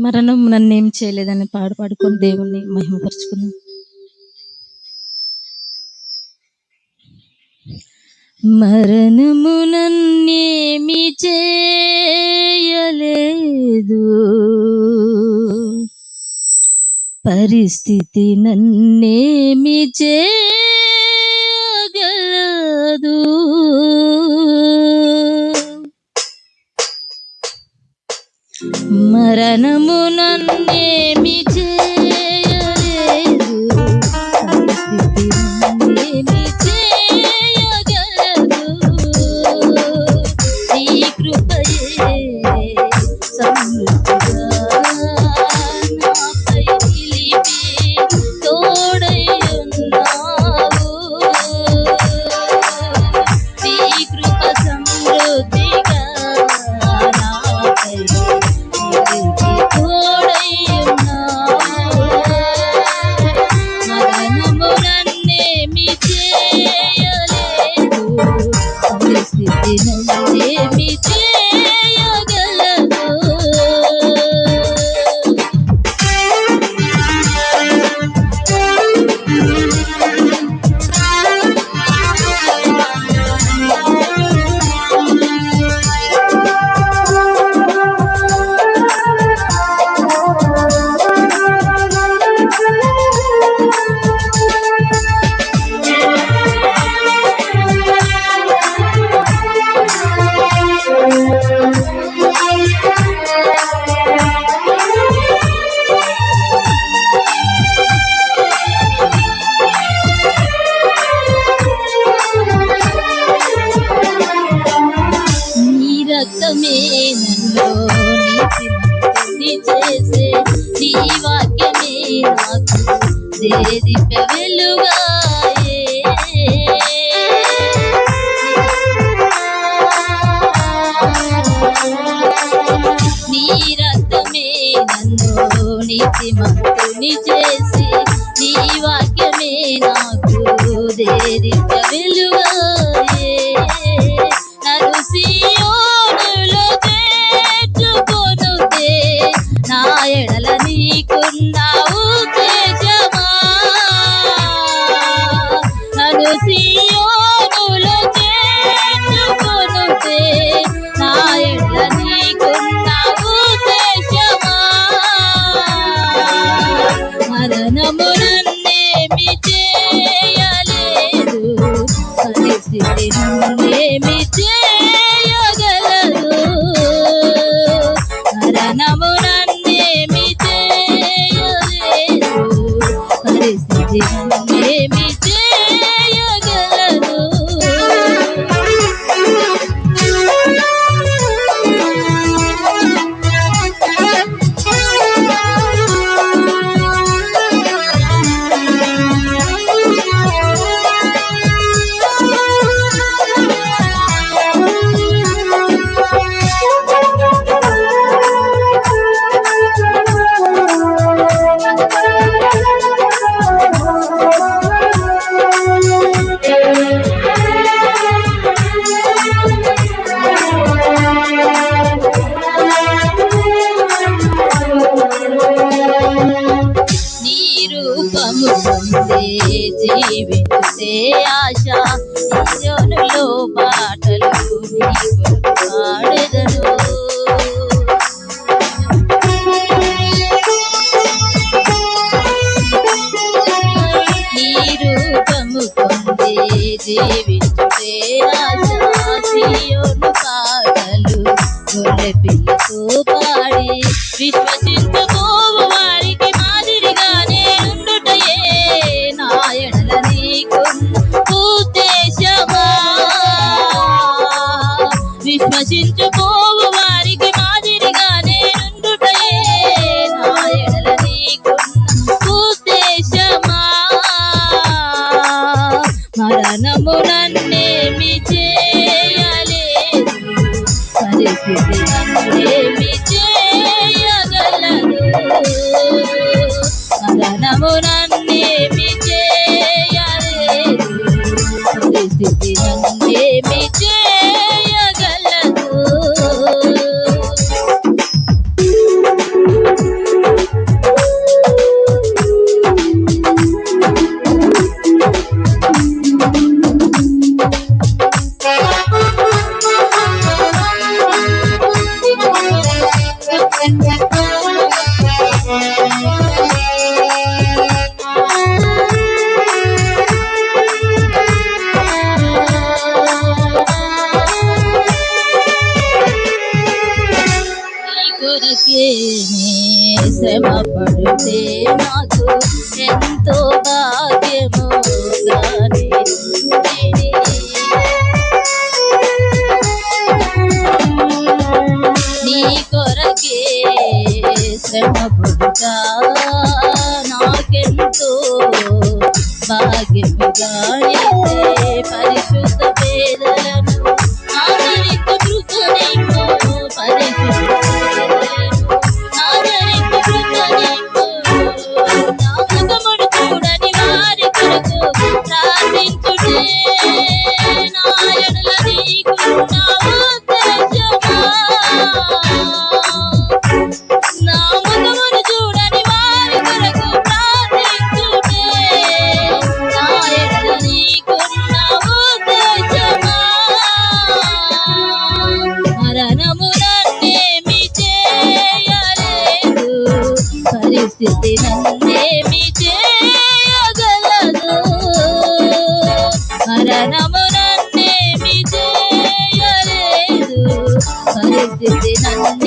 మరణం నన్నేం చేయలేదని పాడుకొని దేవుణ్ణి మహిమపరుచుకుందాం. మరణము నన్నేమి చేయలేదు, పరిస్థితి నన్నేమి చేయగలదు. మరణము నన్నేమి చేయలేదు, పరిస్థితి నన్నేమి చేయగలదు. నీ కృపయే సమృద్ధిగా నాపై నిలిపి తోడై ఉన్నావు. నీ కృప సమృద్ధిగా నాపై తోడై ఉన్నావు. మరణము నన్నేమి చేయలేదు, పరిస్థితి నన్నేమి చేయగలదు. రక్తమే నన్ను నీతిమంతుని చేసే, నీ వాక్యమే నాకు దేదీప వెలుగాయే. నీ రక్తమే నన్ను నీతిమంతుని చేసి, నీ వాక్యమే నాకు దేదీప వెలుగాయే. నన్ను సియోనులో చేర్చుకొనుతే, నా ఎడల నీకున్న ఉద్దేశమా. నన్ను సియోనులో చేర్చుకొనుతే, నా ఎడల నీకున్న ఉద్దేశమా. మరణము నన్నేమి చేయలేదు, పరిస్థితి నన్నేమి చేయగలదు. మరణము నన్నేమి చేయలేదు, పరిస్థితి నన్నేమి చేయగలదు. నీ రూపము పొందే జీవితే ఆశ, సియోనులో పాటలు నీ కొరకు పాడెదను. నీ రూపము పొందే జీవితే ఆశ, సియోను పాటలు గొర్రె పిల్లతో పాడి, విశ్వసించబోవు వారికి మాదిరిగా నేనుండుటయే నా ఎడల నీకున్న ఉద్దేశమా. విశ్వసించబోవు వారికి మాదిరిగా నేనుండుటయే నా ఎడల నీకున్న ఉద్దేశమా. మరణము నన్నేమి చేయలేదు, పరిస్థితి నన్నేమి చేయగలదు. మరణము నన్నేమి చేయలేదు, పరిస్థితి నన్నేమి చేయగలదు. కొరకేనే శ్రమ పడితే నాకు ఎంతో భాగ్యము గాని నీ కొరకే శ్రమ పడుతా నాకెంతో భాగ్యముగానే పరిశుద్ధ పేదలను ఆదరించు కృతజ్ఞతలు పరిశుద్ధ ఆదరించు కృతజ్ఞతలు నా ముఖమును చూడని వారి కొరకు ప్రార్థించుటే నా ఎడల నీకున్న ఉద్దేశమా నా ముఖమును చూడని వారి కొరకు ప్రార్థించుటే నా ఎడల నీకున్న ఉద్దేశమా మరణము నన్నేమి చేయలేదు పరిస్థితి నన్నేమి చేయగలదు మరణము నన్నేమి చేయలేదు పరిస్థితి నన్ను